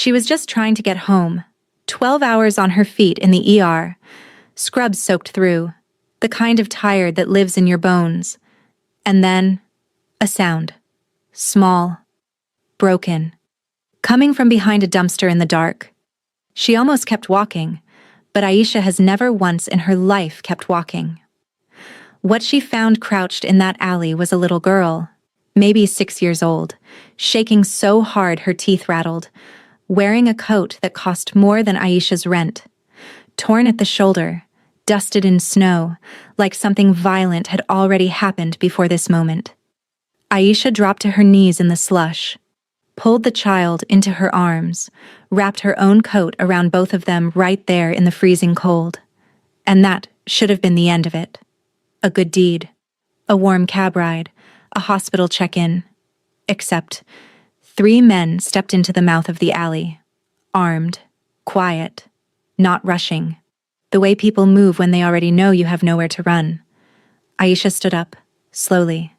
She was just trying to get home. 12 hours on her feet in the ER. Scrubs soaked through. The kind of tired that lives in your bones. And then, a sound. Small. Broken. Coming from behind a dumpster in the dark. She almost kept walking, but Aisha has never once in her life kept walking. What she found crouched in that alley was a little girl, maybe 6 years old, shaking so hard her teeth rattled, wearing a coat that cost more than Aisha's rent, torn at the shoulder, dusted in snow, like something violent had already happened before this moment. Aisha dropped to her knees in the slush, pulled the child into her arms, wrapped her own coat around both of them right there in the freezing cold. And that should have been the end of it. A good deed. A warm cab ride. A hospital check-in. Except 3 men stepped into the mouth of the alley. Armed. Quiet. Not rushing. The way people move when they already know you have nowhere to run. Aisha stood up, slowly,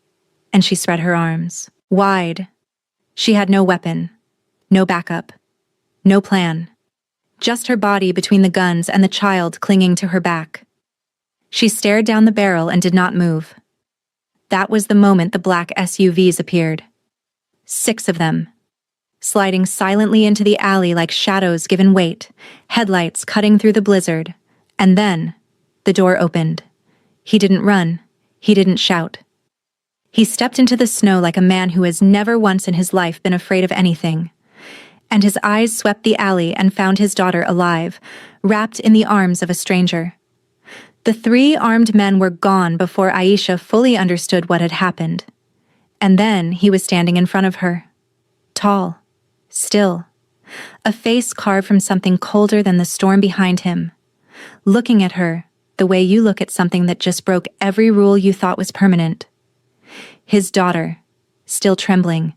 and she spread her arms, wide. She had no weapon, no backup, no plan. Just her body between the guns and the child clinging to her back. She stared down the barrel and did not move. That was the moment the black SUVs appeared. 6 of them. Sliding silently into the alley like shadows given weight, headlights cutting through the blizzard. And then, the door opened. He didn't run. He didn't shout. He stepped into the snow like a man who has never once in his life been afraid of anything. And his eyes swept the alley and found his daughter alive, wrapped in the arms of a stranger. The 3 armed men were gone before Aisha fully understood what had happened. And then he was standing in front of her. Tall. Still. A face carved from something colder than the storm behind him. Looking at her, the way you look at something that just broke every rule you thought was permanent. His daughter, still trembling,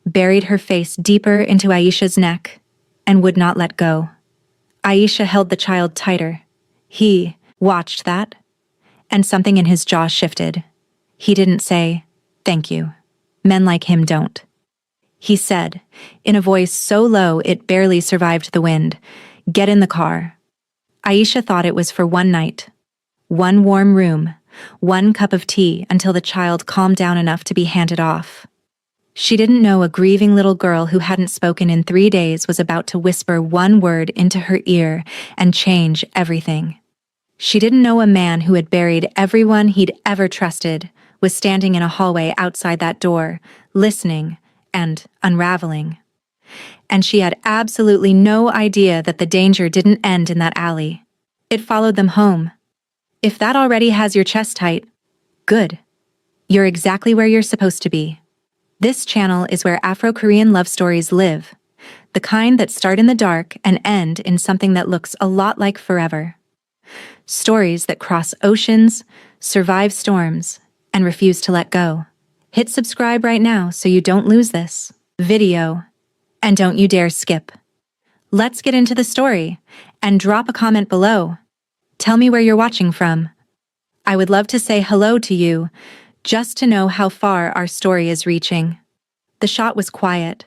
buried her face deeper into Aisha's neck and would not let go. Aisha held the child tighter. He watched that, and something in his jaw shifted. He didn't say, "Thank you." Men like him don't. He said, in a voice so low it barely survived the wind, "Get in the car." Aisha thought it was for one night. One warm room, 1 cup of tea until the child calmed down enough to be handed off. She didn't know a grieving little girl who hadn't spoken in 3 days was about to whisper one word into her ear and change everything. She didn't know a man who had buried everyone he'd ever trusted was standing in a hallway outside that door, listening and unraveling. And she had absolutely no idea that the danger didn't end in that alley. It followed them home. If that already has your chest tight, good. You're exactly where you're supposed to be. This channel is where Afro-Korean love stories live, the kind that start in the dark and end in something that looks a lot like forever. Stories that cross oceans, survive storms, and refuse to let go. Hit subscribe right now so you don't lose this video, and don't you dare skip. Let's get into the story, and drop a comment below. Tell me where you're watching from. I would love to say hello to you, just to know how far our story is reaching. The shot was quiet.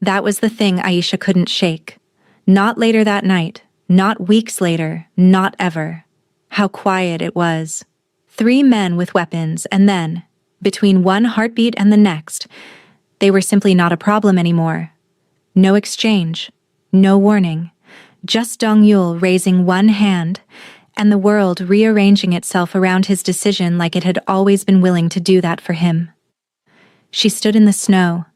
That was the thing Aisha couldn't shake. Not later that night, not weeks later, not ever. How quiet it was. 3 men with weapons, and then, between one heartbeat and the next, they were simply not a problem anymore. No exchange, no warning, just Dong-yul raising one hand, and the world rearranging itself around his decision like it had always been willing to do that for him. She stood in the snow.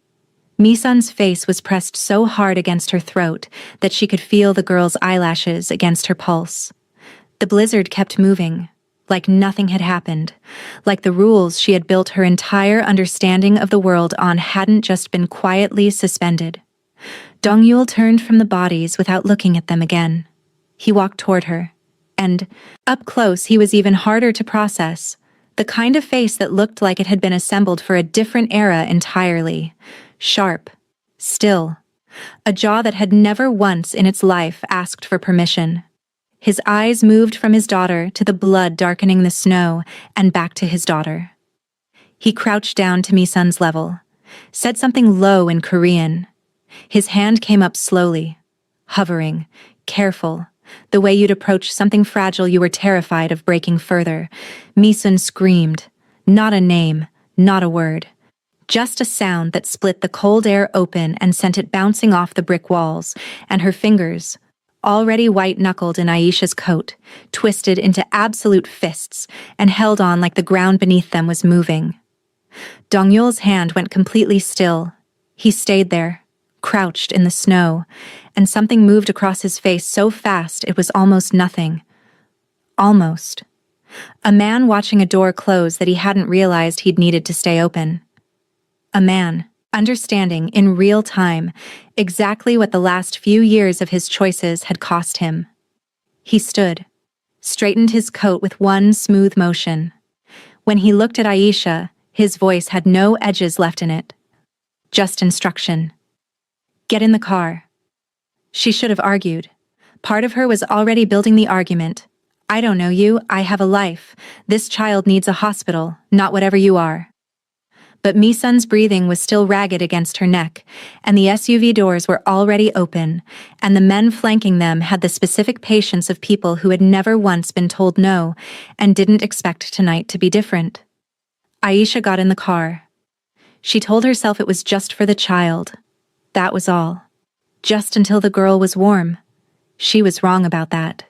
Misun's face was pressed so hard against her throat that she could feel the girl's eyelashes against her pulse. The blizzard kept moving, like nothing had happened, like the rules she had built her entire understanding of the world on hadn't just been quietly suspended. Dong-yul turned from the bodies without looking at them again. He walked toward her. And, up close, he was even harder to process, the kind of face that looked like it had been assembled for a different era entirely. Sharp. Still. A jaw that had never once in its life asked for permission. His eyes moved from his daughter to the blood darkening the snow and back to his daughter. He crouched down to Misun's level, said something low in Korean. His hand came up slowly, hovering, careful, the way you'd approach something fragile you were terrified of breaking further. Misun screamed. Not a name, not a word. Just a sound that split the cold air open and sent it bouncing off the brick walls, and her fingers, already white-knuckled in Aisha's coat, twisted into absolute fists and held on like the ground beneath them was moving. Dongyul's hand went completely still. He stayed there, crouched in the snow, and something moved across his face so fast it was almost nothing. Almost. A man watching a door close that he hadn't realized he'd needed to stay open. A man, understanding in real time exactly what the last few years of his choices had cost him. He stood, straightened his coat with one smooth motion. When he looked at Aisha, his voice had no edges left in it. Just instruction. Get in the car. She should have argued. Part of her was already building the argument. I don't know you, I have a life. This child needs a hospital, not whatever you are. But Misun's breathing was still ragged against her neck, and the SUV doors were already open, and the men flanking them had the specific patience of people who had never once been told no and didn't expect tonight to be different. Aisha got in the car. She told herself it was just for the child. That was all. Just until the girl was warm. She was wrong about that.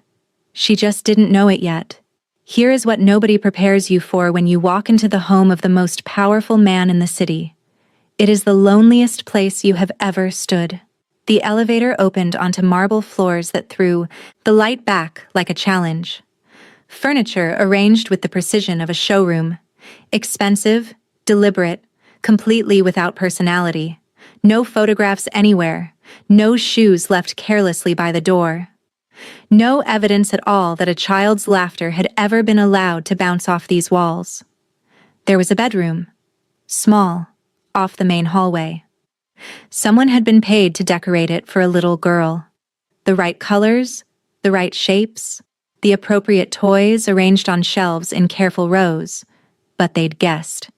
She just didn't know it yet. Here is what nobody prepares you for when you walk into the home of the most powerful man in the city. It is the loneliest place you have ever stood. The elevator opened onto marble floors that threw the light back like a challenge. Furniture arranged with the precision of a showroom. Expensive, deliberate, completely without personality. No photographs anywhere. No shoes left carelessly by the door. No evidence at all that a child's laughter had ever been allowed to bounce off these walls. There was a bedroom. Small, off the main hallway. Someone had been paid to decorate it for a little girl. The right colors, the right shapes, the appropriate toys arranged on shelves in careful rows. But they'd guessed.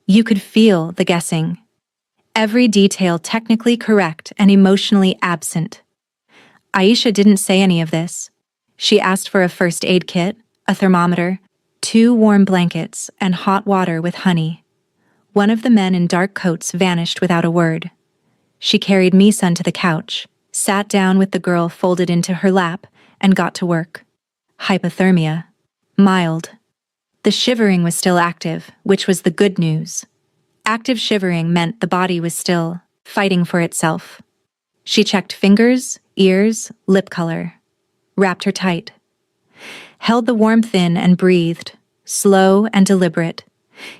You could feel the guessing. Every detail technically correct and emotionally absent. Aisha didn't say any of this. She asked for a first aid kit, a thermometer, 2 warm blankets, and hot water with honey. One of the men in dark coats vanished without a word. She carried Misun to the couch, sat down with the girl folded into her lap, and got to work. Hypothermia. Mild. The shivering was still active, which was the good news. Active shivering meant the body was still fighting for itself. She checked fingers, ears, lip color. Wrapped her tight. Held the warmth in and breathed, slow and deliberate,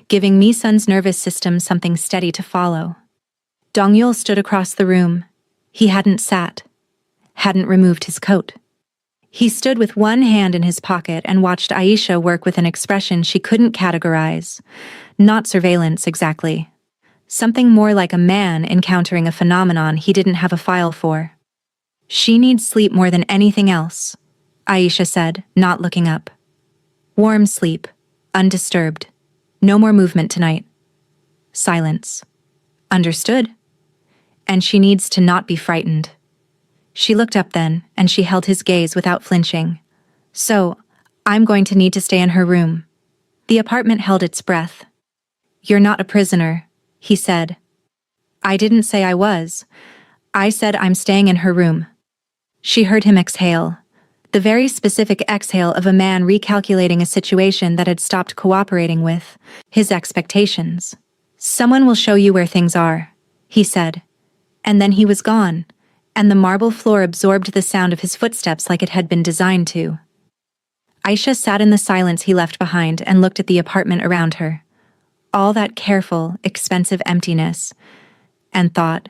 giving Misun's nervous system something steady to follow. Dongyul stood across the room. He hadn't sat. Hadn't removed his coat. He stood with one hand in his pocket and watched Aisha work with an expression she couldn't categorize. Not surveillance, exactly. Something more like a man encountering a phenomenon he didn't have a file for. She needs sleep more than anything else, Aisha said, not looking up. Warm sleep, undisturbed. No more movement tonight. Silence. Understood. And she needs to not be frightened. She looked up then, and she held his gaze without flinching. So, I'm going to need to stay in her room. The apartment held its breath. You're not a prisoner, he said. I didn't say I was. I said I'm staying in her room. She heard him exhale, the very specific exhale of a man recalculating a situation that had stopped cooperating with his expectations. Someone will show you where things are, he said. And then he was gone, and the marble floor absorbed the sound of his footsteps like it had been designed to. Aisha sat in the silence he left behind and looked at the apartment around her. All that careful, expensive emptiness, and thought,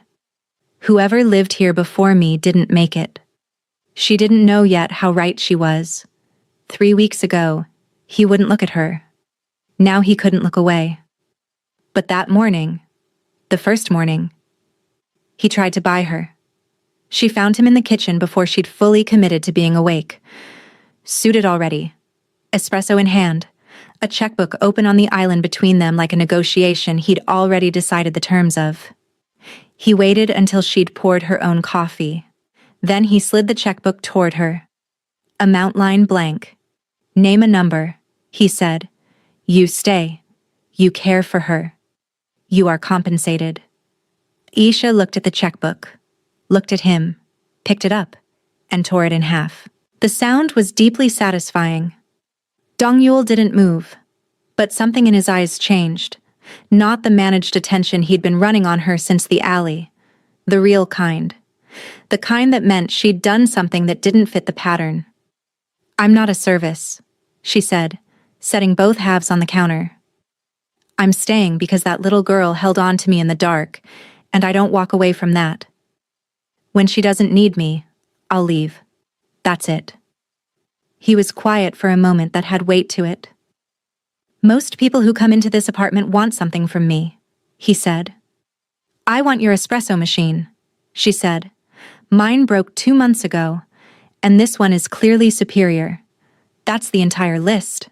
whoever lived here before me didn't make it. She didn't know yet how right she was. 3 weeks ago, he wouldn't look at her. Now he couldn't look away. But that morning, the first morning, he tried to buy her. She found him in the kitchen before she'd fully committed to being awake. Suited already, espresso in hand, a checkbook open on the island between them like a negotiation he'd already decided the terms of. He waited until she'd poured her own coffee. Then he slid the checkbook toward her. Amount line blank. Name a number, he said. You stay. You care for her. You are compensated. Aisha looked at the checkbook, looked at him, picked it up, and tore it in half. The sound was deeply satisfying. Dong-yul didn't move, but something in his eyes changed. Not the managed attention he'd been running on her since the alley. The real kind. The kind that meant she'd done something that didn't fit the pattern. I'm not a service, she said, setting both halves on the counter. I'm staying because that little girl held on to me in the dark, and I don't walk away from that. When she doesn't need me, I'll leave. That's it. He was quiet for a moment that had weight to it. Most people who come into this apartment want something from me, he said. I want your espresso machine, she said. Mine broke 2 months ago, and this one is clearly superior. That's the entire list.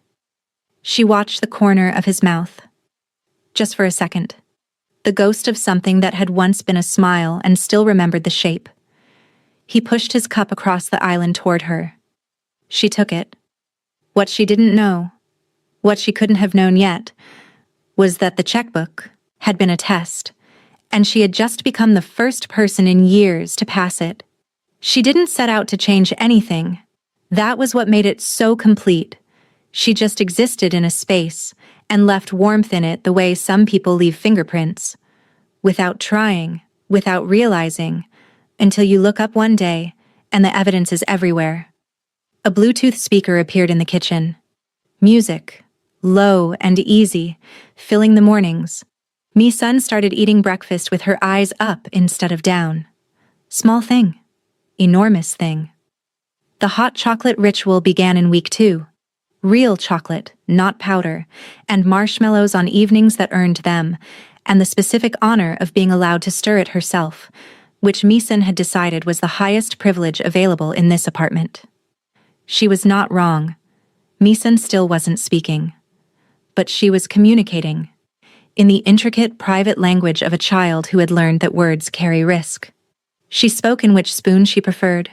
She watched the corner of his mouth. Just for a second. The ghost of something that had once been a smile and still remembered the shape. He pushed his cup across the island toward her. She took it. What she didn't know, what she couldn't have known yet, was that the checkbook had been a test, and she had just become the first person in years to pass it. She didn't set out to change anything. That was what made it so complete. She just existed in a space and left warmth in it the way some people leave fingerprints. Without trying, without realizing, until you look up one day and the evidence is everywhere. A Bluetooth speaker appeared in the kitchen. Music, low and easy, filling the mornings. Mi-sun started eating breakfast with her eyes up instead of down. Small thing. Enormous thing. The hot chocolate ritual began in week 2. Real chocolate, not powder, and marshmallows on evenings that earned them, and the specific honor of being allowed to stir it herself, which Mi-sun had decided was the highest privilege available in this apartment. She was not wrong. Mi-sun still wasn't speaking. But she was communicating, in the intricate private language of a child who had learned that words carry risk. She spoke in which spoon she preferred.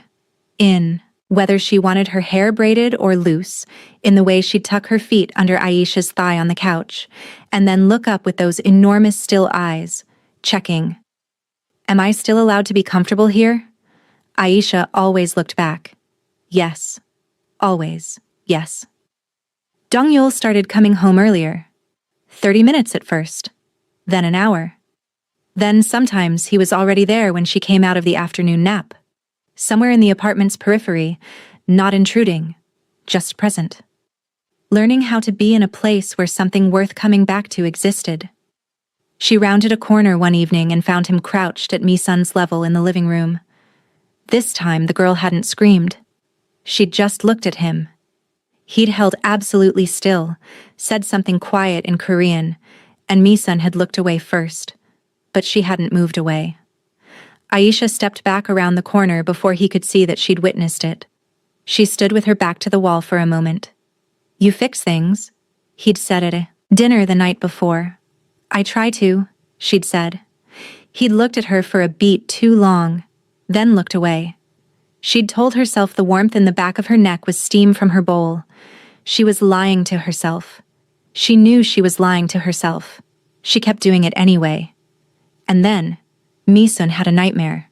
In whether she wanted her hair braided or loose, in the way she'd tuck her feet under Aisha's thigh on the couch, and then look up with those enormous still eyes, checking. Am I still allowed to be comfortable here? Aisha always looked back. Yes. Always. Yes. Dong-yul started coming home earlier. 30 minutes at first. Then an hour. Then sometimes he was already there when she came out of the afternoon nap. Somewhere in the apartment's periphery, not intruding, just present. Learning how to be in a place where something worth coming back to existed. She rounded a corner one evening and found him crouched at Mi-sun's level in the living room. This time the girl hadn't screamed. She'd just looked at him. He'd held absolutely still, said something quiet in Korean, and Mi-sun had looked away first, but she hadn't moved away. Aisha stepped back around the corner before he could see that she'd witnessed it. She stood with her back to the wall for a moment. You fix things, he'd said at a dinner the night before. I try to, she'd said. He'd looked at her for a beat too long, then looked away. She'd told herself the warmth in the back of her neck was steam from her bowl. She was lying to herself. She knew she was lying to herself. She kept doing it anyway. And then, Mi-sun had a nightmare.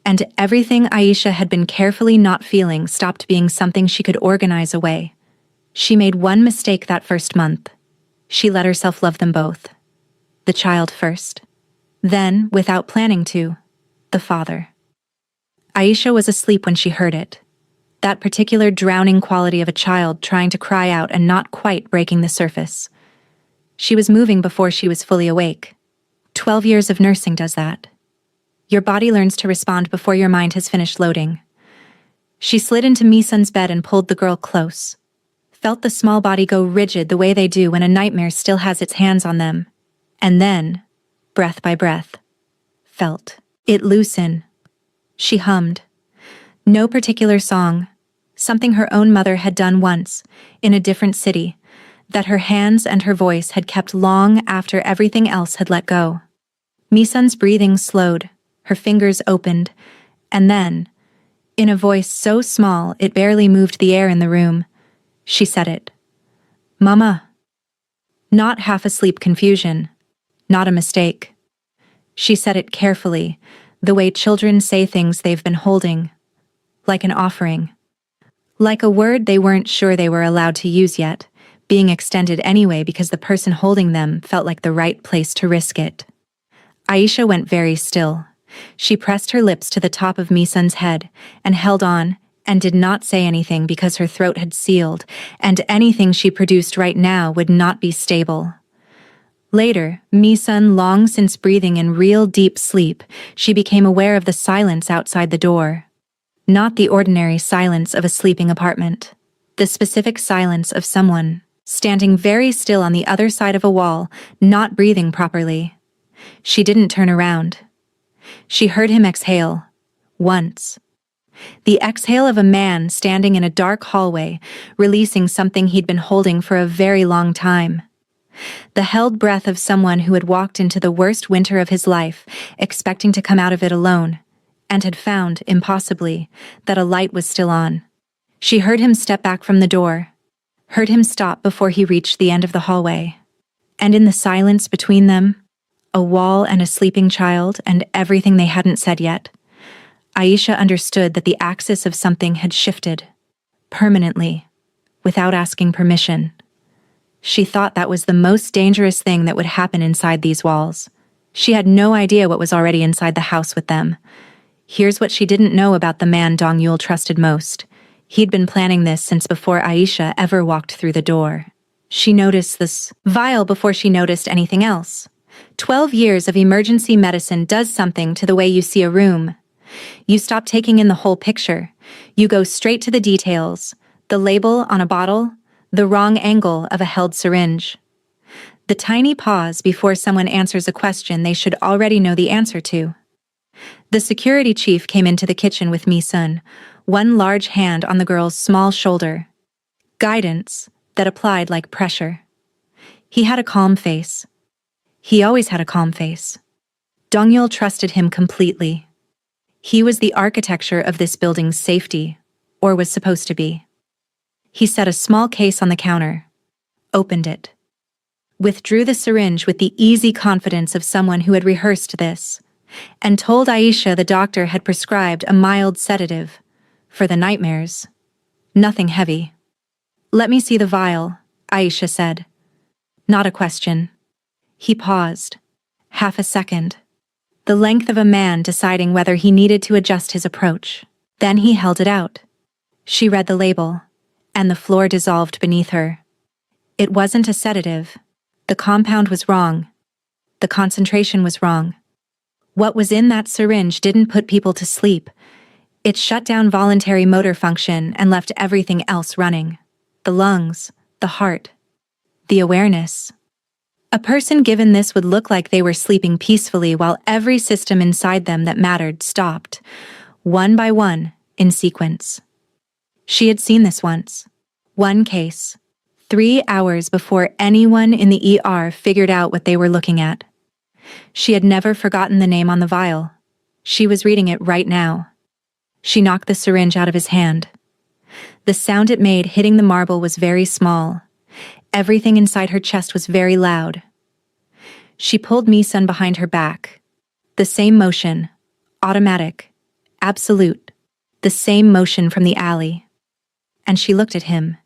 And everything Aisha had been carefully not feeling stopped being something she could organize away. She made one mistake that first month. She let herself love them both. The child first. Then, without planning to, the father. Aisha was asleep when she heard it. That particular drowning quality of a child trying to cry out and not quite breaking the surface. She was moving before she was fully awake. 12 years of nursing does that. Your body learns to respond before your mind has finished loading. She slid into Mi-sun's bed and pulled the girl close. Felt the small body go rigid the way they do when a nightmare still has its hands on them. And then, breath by breath, felt it loosen. She hummed. No particular song, something her own mother had done once, in a different city, that her hands and her voice had kept long after everything else had let go. Mi-sun's breathing slowed, her fingers opened, and then, In a voice so small it barely moved the air in the room, she said it. Mama. Not half-asleep confusion. Not a mistake. She said it carefully, the way children say things they've been holding. Like an offering. Like a word they weren't sure they were allowed to use yet, being extended anyway because the person holding them felt like the right place to risk it. Aisha went very still. She pressed her lips to the top of Misun's head and held on and did not say anything because her throat had sealed, and anything she produced right now would not be stable. Later, Misun long since breathing in real deep sleep, she became aware of the silence outside the door. Not the ordinary silence of a sleeping apartment. The specific silence of someone standing very still on the other side of a wall, not breathing properly. She didn't turn around. She heard him exhale. Once. The exhale of a man standing in a dark hallway, releasing something he'd been holding for a very long time. The held breath of someone who had walked into the worst winter of his life, expecting to come out of it alone, and had found, impossibly, that a light was still on. She heard him step back from the door, heard him stop before he reached the end of the hallway. And in the silence between them, a wall and a sleeping child and everything they hadn't said yet, Aisha understood that the axis of something had shifted, permanently, without asking permission. She thought that was the most dangerous thing that would happen inside these walls. She had no idea what was already inside the house with them. Here's what she didn't know about the man Dong-Yul trusted most. He'd been planning this since before Aisha ever walked through the door. She noticed this vial before she noticed anything else. 12 years of emergency medicine does something to the way you see a room. You stop taking in the whole picture. You go straight to the details, the label on a bottle, the wrong angle of a held syringe. The tiny pause before someone answers a question they should already know the answer to. The security chief came into the kitchen with Mi-sun, one large hand on the girl's small shoulder. Guidance that applied like pressure. He had a calm face. He always had a calm face. Dong-Yul trusted him completely. He was the architecture of this building's safety, or was supposed to be. He set a small case on the counter, opened it, withdrew the syringe with the easy confidence of someone who had rehearsed this, and told Aisha the doctor had prescribed a mild sedative for the nightmares. Nothing heavy. Let me see the vial, Aisha said. Not a question. He paused. Half a second. The length of a man deciding whether he needed to adjust his approach. Then he held it out. She read the label, and the floor dissolved beneath her. It wasn't a sedative. The compound was wrong. The concentration was wrong. What was in that syringe didn't put people to sleep. It shut down voluntary motor function and left everything else running. The lungs, the heart, the awareness. A person given this would look like they were sleeping peacefully while every system inside them that mattered stopped, one by one, in sequence. She had seen this once. One case. 3 hours before anyone in the ER figured out what they were looking at. She had never forgotten the name on the vial. She was reading it right now. She knocked the syringe out of his hand. The sound it made hitting the marble was very small. Everything inside her chest was very loud. She pulled Mi-sun behind her back. The same motion, automatic, absolute, the same motion from the alley. And she looked at him,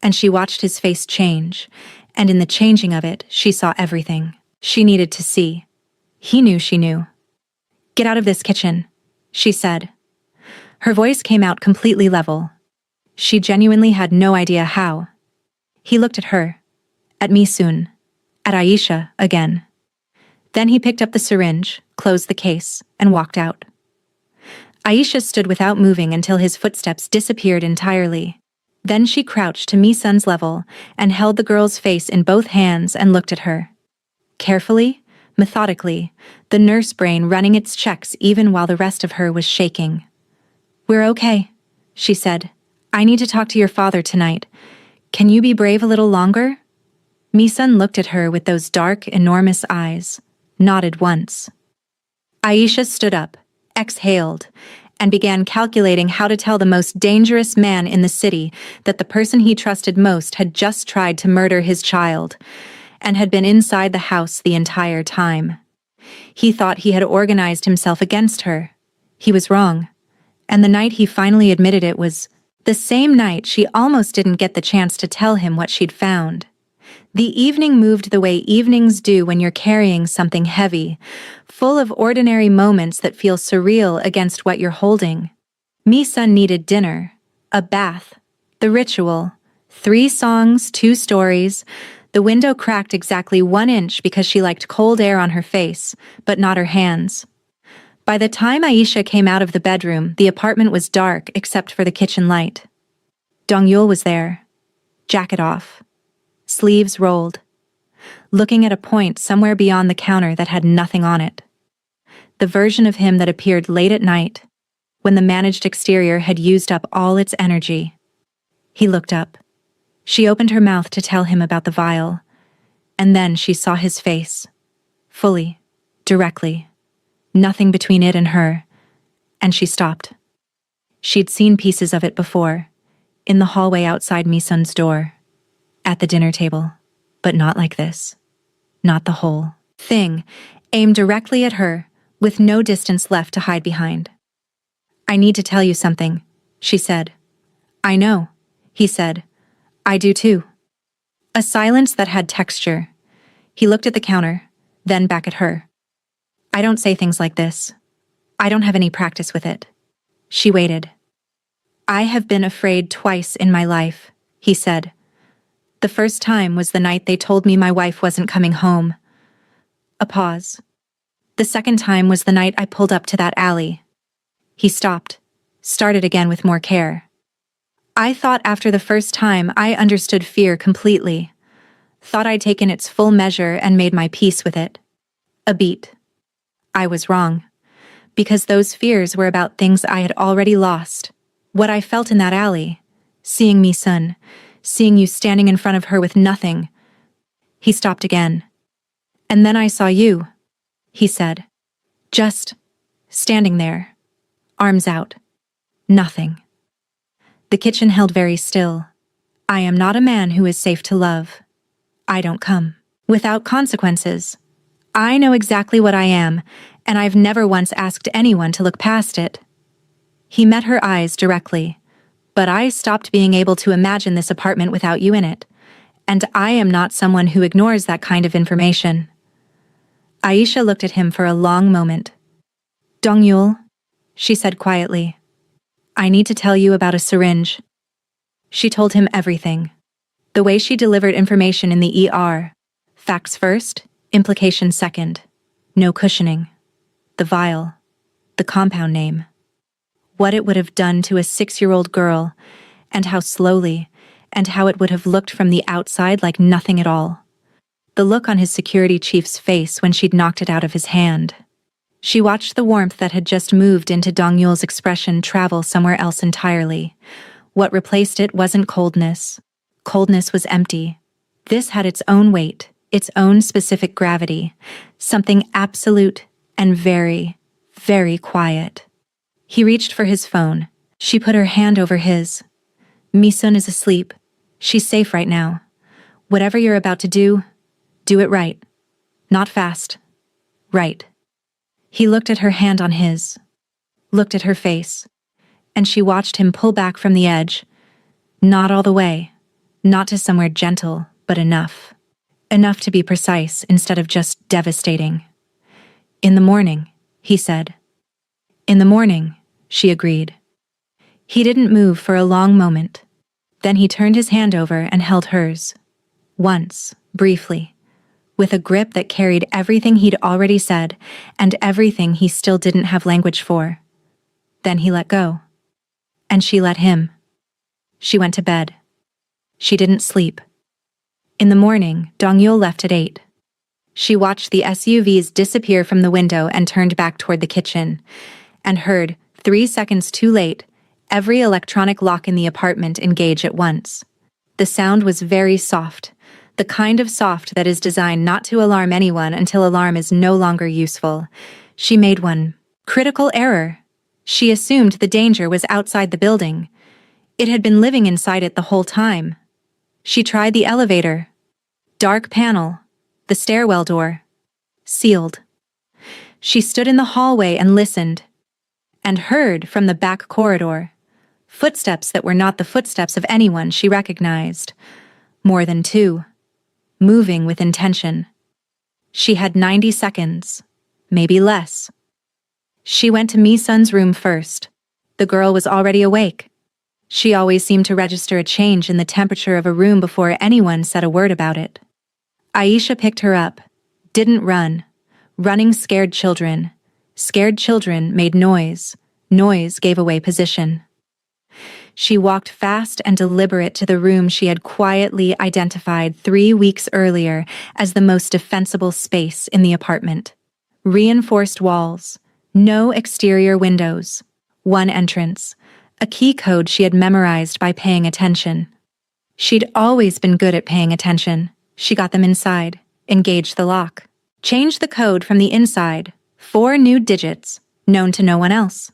and she watched his face change, and in the changing of it, she saw everything she needed to see. He knew she knew. Get out of this kitchen, she said. Her voice came out completely level. She genuinely had no idea how. He looked at her, at Mi-sun, at Aisha again. Then he picked up the syringe, closed the case, and walked out. Aisha stood without moving until his footsteps disappeared entirely. Then she crouched to Mi-sun's level and held the girl's face in both hands and looked at her. Carefully, methodically, the nurse brain running its checks even while the rest of her was shaking. We're okay, she said. I need to talk to your father tonight. Can you be brave a little longer? Mi-sun looked at her with those dark, enormous eyes, nodded once. Aisha stood up, exhaled, and began calculating how to tell the most dangerous man in the city that the person he trusted most had just tried to murder his child and had been inside the house the entire time. He thought he had organized himself against her. He was wrong. And the night he finally admitted it was the same night she almost didn't get the chance to tell him what she'd found. The evening moved the way evenings do when you're carrying something heavy, full of ordinary moments that feel surreal against what you're holding. Mi-sun needed dinner, a bath, the ritual, 3 songs, 2 stories. The window cracked exactly 1 inch because she liked cold air on her face, but not her hands. By the time Aisha came out of the bedroom, the apartment was dark except for the kitchen light. Dong-yul was there, jacket off, sleeves rolled, looking at a point somewhere beyond the counter that had nothing on it. The version of him that appeared late at night, when the managed exterior had used up all its energy. He looked up. She opened her mouth to tell him about the vial, and then she saw his face, fully, directly, nothing between it and her, and she stopped. She'd seen pieces of it before, in the hallway outside Mi-sun's door, at the dinner table, but not like this. Not the whole thing, aimed directly at her, with no distance left to hide behind. "I need to tell you something," she said. "I know," he said. "I do too." A silence that had texture. He looked at the counter, then back at her. "I don't say things like this. I don't have any practice with it." She waited. "I have been afraid twice in my life," he said. "The first time was the night they told me my wife wasn't coming home." A pause. "The second time was the night I pulled up to that alley." He stopped, started again with more care. "I thought after the first time I understood fear completely. Thought I'd taken its full measure and made my peace with it. A beat. I was wrong. Because those fears were about things I had already lost. What I felt in that alley. Seeing Mi-sun. Seeing you standing in front of her with nothing." He stopped again. "And then I saw you," he said. "Just standing there. Arms out. Nothing." The kitchen held very still. "I am not a man who is safe to love. I don't come without consequences. I know exactly what I am, and I've never once asked anyone to look past it." He met her eyes directly. "But I stopped being able to imagine this apartment without you in it, and I am not someone who ignores that kind of information." Aisha looked at him for a long moment. "Dong-yul," she said quietly, "I need to tell you about a syringe." She told him everything. The way she delivered information in the ER. Facts first, implication second. No cushioning. The vial. The compound name. What it would have done to a 6-year-old girl, and how slowly, and how it would have looked from the outside like nothing at all. The look on his security chief's face when she'd knocked it out of his hand. She watched the warmth that had just moved into Dong-yul's expression travel somewhere else entirely. What replaced it wasn't coldness. Coldness was empty. This had its own weight, its own specific gravity, something absolute and very, very quiet. He reached for his phone. She put her hand over his. "Mi-sun is asleep. She's safe right now. Whatever you're about to do it right. Not fast. Right." He looked at her hand on his, looked at her face, and she watched him pull back from the edge. Not all the way, not to somewhere gentle, but enough. Enough to be precise instead of just devastating. "In the morning," he said. "In the morning," she agreed. He didn't move for a long moment. Then he turned his hand over and held hers. Once, briefly, with a grip that carried everything he'd already said and everything he still didn't have language for. Then he let go. And she let him. She went to bed. She didn't sleep. In the morning, Dong-yul left at 8. She watched the SUVs disappear from the window and turned back toward the kitchen, and heard, 3 seconds too late, every electronic lock in the apartment engage at once. The sound was very soft, the kind of soft that is designed not to alarm anyone until alarm is no longer useful. She made one critical error. She assumed the danger was outside the building. It had been living inside it the whole time. She tried the elevator. Dark panel. The stairwell door. Sealed. She stood in the hallway and listened. And heard from the back corridor. Footsteps that were not the footsteps of anyone she recognized. More than two. Moving with intention. She had 90 seconds. Maybe less. She went to Mi-sun's room first. The girl was already awake. She always seemed to register a change in the temperature of a room before anyone said a word about it. Aisha picked her up. Didn't run. Running scared children. Scared children made noise. Noise gave away position. She walked fast and deliberate to the room she had quietly identified 3 weeks earlier as the most defensible space in the apartment. Reinforced walls. No exterior windows. One entrance. A key code she had memorized by paying attention. She'd always been good at paying attention. She got them inside. Engaged the lock. Changed the code from the inside. 4 new digits, known to no one else.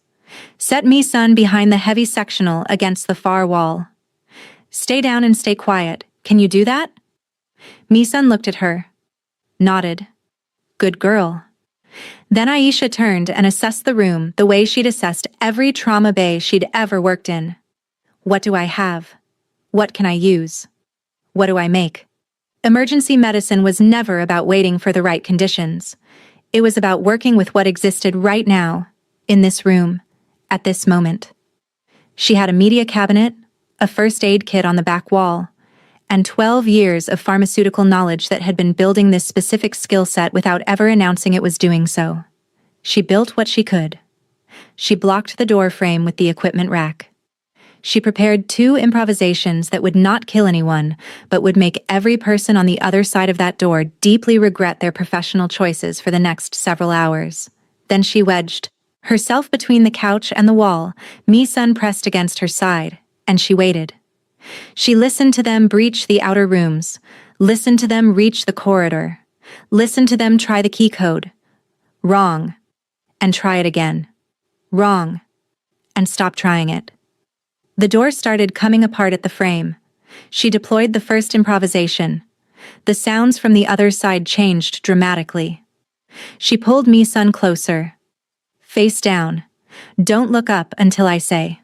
Set Mi-sun behind the heavy sectional against the far wall. Stay down and stay quiet. Can you do that? Mi-sun looked at her. Nodded. Good girl. Then Aisha turned and assessed the room the way she'd assessed every trauma bay she'd ever worked in. What do I have? What can I use? What do I make? Emergency medicine was never about waiting for the right conditions. It was about working with what existed right now, in this room, at this moment. She had a media cabinet, a first aid kit on the back wall, and 12 years of pharmaceutical knowledge that had been building this specific skill set without ever announcing it was doing so. She built what she could. She blocked the door frame with the equipment rack. She prepared 2 improvisations that would not kill anyone, but would make every person on the other side of that door deeply regret their professional choices for the next several hours. Then she wedged herself between the couch and the wall, Mi-sun pressed against her side, and she waited. She listened to them breach the outer rooms, listened to them reach the corridor, listened to them try the key code. Wrong. And try it again. Wrong. And stop trying it. The door started coming apart at the frame. She deployed the first improvisation. The sounds from the other side changed dramatically. She pulled Mi-sun closer. Face down. Don't look up until I say.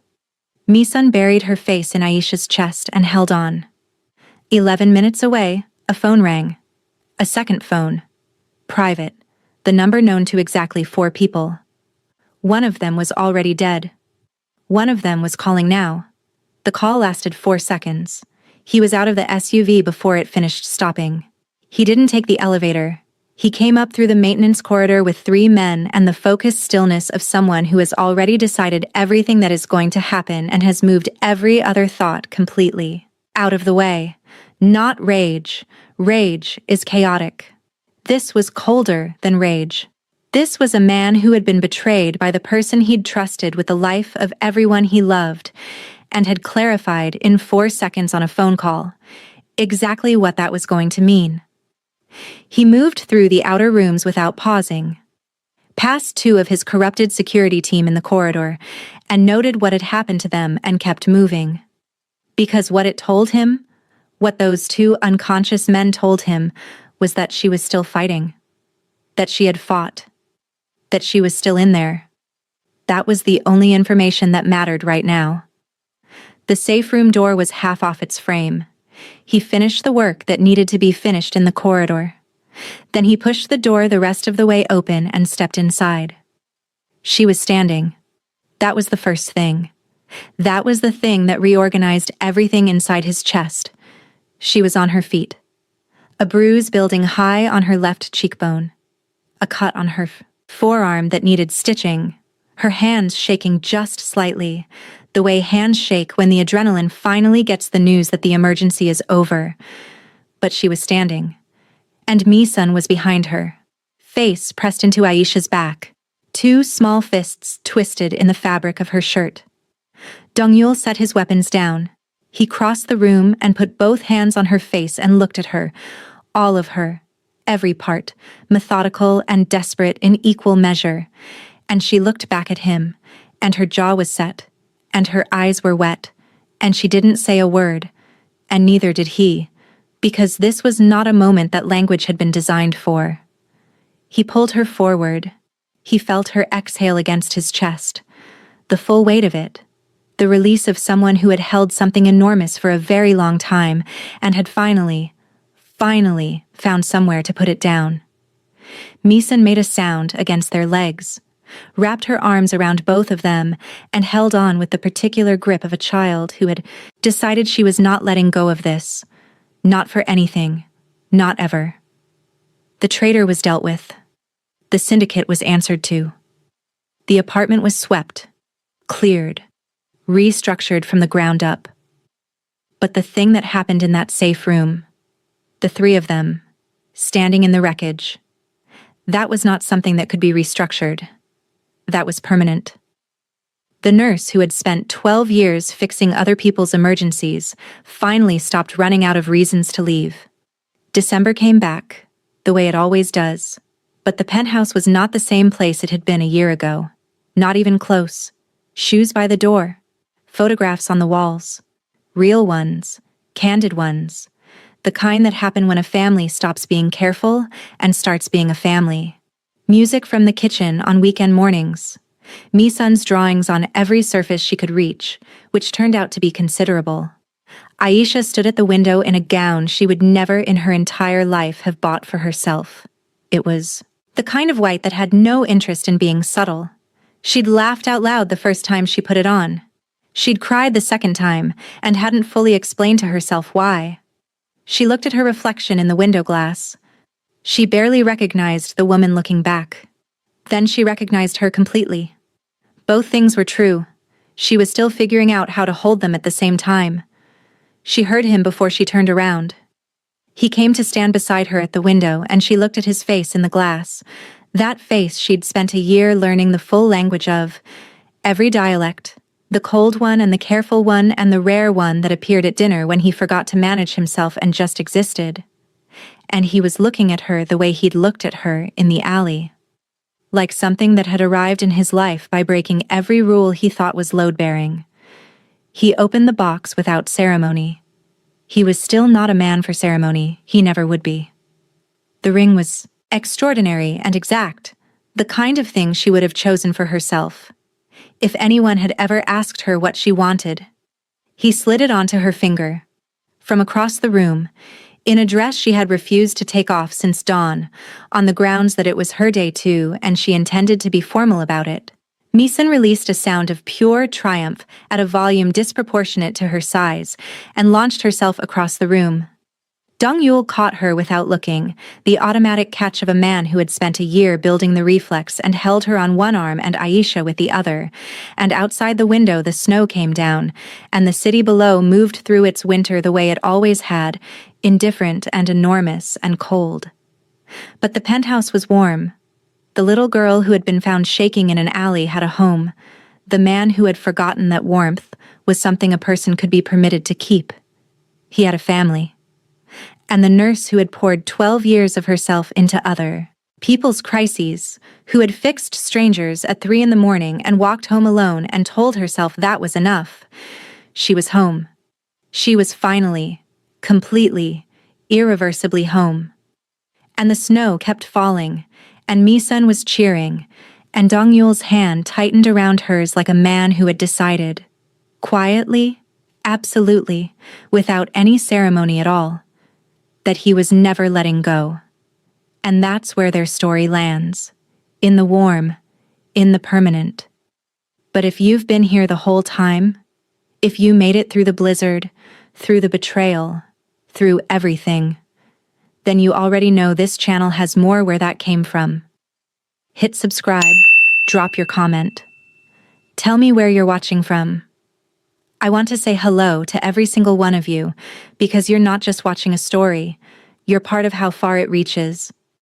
Mi-sun buried her face in Aisha's chest and held on. 11 minutes away, a phone rang. A second phone. Private. The number known to exactly 4 people. One of them was already dead. One of them was calling now. The call lasted 4 seconds. He was out of the SUV before it finished stopping. He didn't take the elevator. He came up through the maintenance corridor with 3 men and the focused stillness of someone who has already decided everything that is going to happen and has moved every other thought completely out of the way. Not rage. Rage is chaotic. This was colder than rage. This was a man who had been betrayed by the person he'd trusted with the life of everyone he loved, and had clarified in 4 seconds on a phone call exactly what that was going to mean. He moved through the outer rooms without pausing, past 2 of his corrupted security team in the corridor, and noted what had happened to them and kept moving. Because what it told him, what those 2 unconscious men told him, was that she was still fighting. That she had fought. That she was still in there. That was the only information that mattered right now. The safe room door was half off its frame. He finished the work that needed to be finished in the corridor. Then he pushed the door the rest of the way open and stepped inside. She was standing. That was the first thing. That was the thing that reorganized everything inside his chest. She was on her feet. A bruise building high on her left cheekbone. A cut on her forearm that needed stitching. Her hands shaking just slightly, the way hands shake when the adrenaline finally gets the news that the emergency is over. But she was standing. And Mi-sun was behind her, face pressed into Aisha's back, 2 small fists twisted in the fabric of her shirt. Dong-yul set his weapons down. He crossed the room and put both hands on her face and looked at her, all of her, every part, methodical and desperate in equal measure. And she looked back at him, and her jaw was set, and her eyes were wet, and she didn't say a word, and neither did he, because this was not a moment that language had been designed for. He pulled her forward. He felt her exhale against his chest, the full weight of it, the release of someone who had held something enormous for a very long time and had finally found somewhere to put it down. Misan made a sound against their legs, wrapped her arms around both of them, and held on with the particular grip of a child who had decided she was not letting go of this. Not for anything. Not ever. The traitor was dealt with. The syndicate was answered to. The apartment was swept, cleared, restructured from the ground up. But the thing that happened in that safe room, the three of them, standing in the wreckage, that was not something that could be restructured. That was permanent. The nurse who had spent 12 years fixing other people's emergencies finally stopped running out of reasons to leave. December came back, the way it always does, but the penthouse was not the same place it had been a year ago. Not even close. Shoes by the door. Photographs on the walls. Real ones. Candid ones. The kind that happen when a family stops being careful and starts being a family. Music from the kitchen on weekend mornings. Misun's drawings on every surface she could reach, which turned out to be considerable. Aisha stood at the window in a gown she would never in her entire life have bought for herself. It was the kind of white that had no interest in being subtle. She'd laughed out loud the first time she put it on. She'd cried the second time and hadn't fully explained to herself why. She looked at her reflection in the window glass. She barely recognized the woman looking back. Then she recognized her completely. Both things were true. She was still figuring out how to hold them at the same time. She heard him before she turned around. He came to stand beside her at the window, and she looked at his face in the glass. That face she'd spent a year learning the full language of. Every dialect. The cold one and the careful one and the rare one that appeared at dinner when he forgot to manage himself and just existed. And he was looking at her the way he'd looked at her in the alley. Like something that had arrived in his life by breaking every rule he thought was load-bearing. He opened the box without ceremony. He was still not a man for ceremony. He never would be. The ring was extraordinary and exact, the kind of thing she would have chosen for herself. If anyone had ever asked her what she wanted. He slid it onto her finger. From across the room, in a dress she had refused to take off since dawn, on the grounds that it was her day too and she intended to be formal about it, Misan released a sound of pure triumph at a volume disproportionate to her size and launched herself across the room. Dong-Yul caught her without looking, the automatic catch of a man who had spent a year building the reflex, and held her on one arm and Aisha with the other, and outside the window the snow came down, and the city below moved through its winter the way it always had, indifferent and enormous and cold. But the penthouse was warm. The little girl who had been found shaking in an alley had a home. The man who had forgotten that warmth was something a person could be permitted to keep. He had a family. And the nurse who had poured 12 years of herself into other people's crises, who had fixed strangers at 3 a.m. and walked home alone and told herself that was enough. She was home. She was finally, completely, irreversibly home. And the snow kept falling, and Misun was cheering, and Dong-Yul's hand tightened around hers like a man who had decided, quietly, absolutely, without any ceremony at all, that he was never letting go. And that's where their story lands. In the warm, in the permanent. But if you've been here the whole time, if you made it through the blizzard, through the betrayal, through everything, then you already know this channel has more where that came from. Hit subscribe, drop your comment. Tell me where you're watching from. I want to say hello to every single one of you, because you're not just watching a story, you're part of how far it reaches.